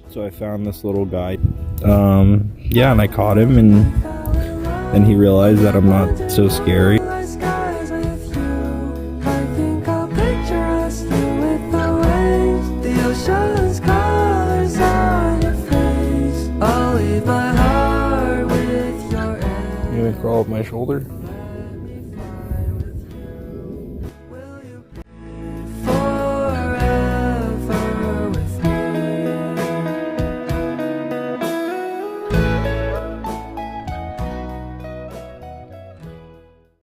So I found this little guy. Yeah, and I caught him, and then he realized that I'm not so scary. You gonna crawl up my shoulder?